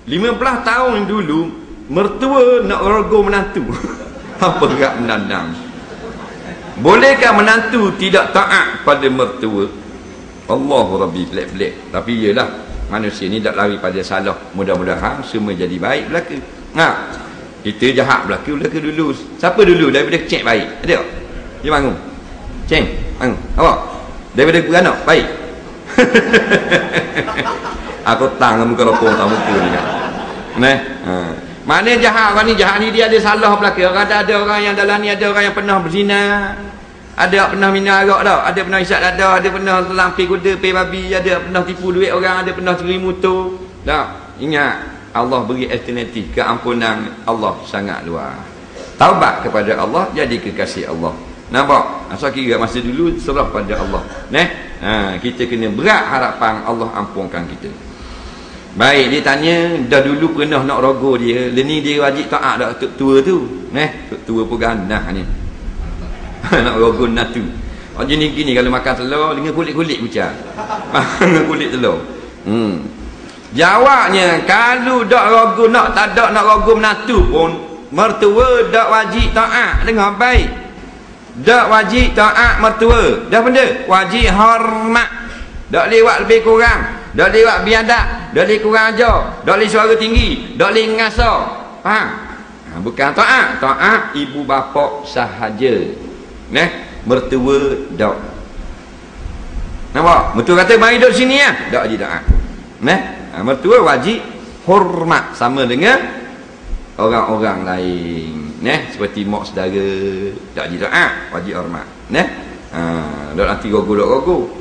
15 tahun dulu mertua nak rogo menantu. Apa gerak menandang? Bolehkah menantu tidak taat pada mertua? Allahu Rabbi, pelik-pelik. Tapi iyalah, manusia ni tak lari pada salah. Mudah-mudahan semua jadi baik belaka. Kita jahat belaka dulu. Siapa dulu daripada kecil baik? Ada tak? Dia bangun. Ceng, bangun. Apa? Daripada beranak baik. Aku tang muka ropong tak muka ni kan. Mana jahat orang ni dia ada salah belaka. Ada orang yang dalam ni, ada orang yang pernah berzina, ada pernah minum arak tau, ada pernah isap dadah, ada pernah lampi kuda, pi babi, ada pernah tipu duit orang, ada pernah curi motor. Tak, ingat Allah beri alternatif, keampunan Allah sangat luas. Taubat kepada Allah, jadi kekasih Allah. Nampak? Asal kira masa dulu serah pada Allah. Kita kena berat harapan Allah ampunkan kita. Baik, dia tanya dah dulu pernah nak rogo dia, ni dia wajib taat dak tok tua tu. Tok tua pun ganah ni. Nak rogo nak tu. Jenis gini kalau makan telur dengan kulit-kulit bucah. Dengan kulit telur. Jawabnya, kalau dak rogo nak tak dak nak rogo menantu pun mertua dak wajib taat dengan baik. Dak wajib taat mertua. Dah benda wajib hormat. Dak lewat lebih kurang. Dak lewat biadab, dak lewat kurang ajar, dak lewat suara tinggi, dak lewat ngasar. Faham? Bukan taat ibu bapa sahaja. Mertua dak. Nampak? Mertua kata mari duduk sini ya. Dak wajib taat. Mertua wajib hormat sama dengan orang-orang lain. Seperti mak saudara, dak wajib taat, wajib hormat. Dak nanti gogo.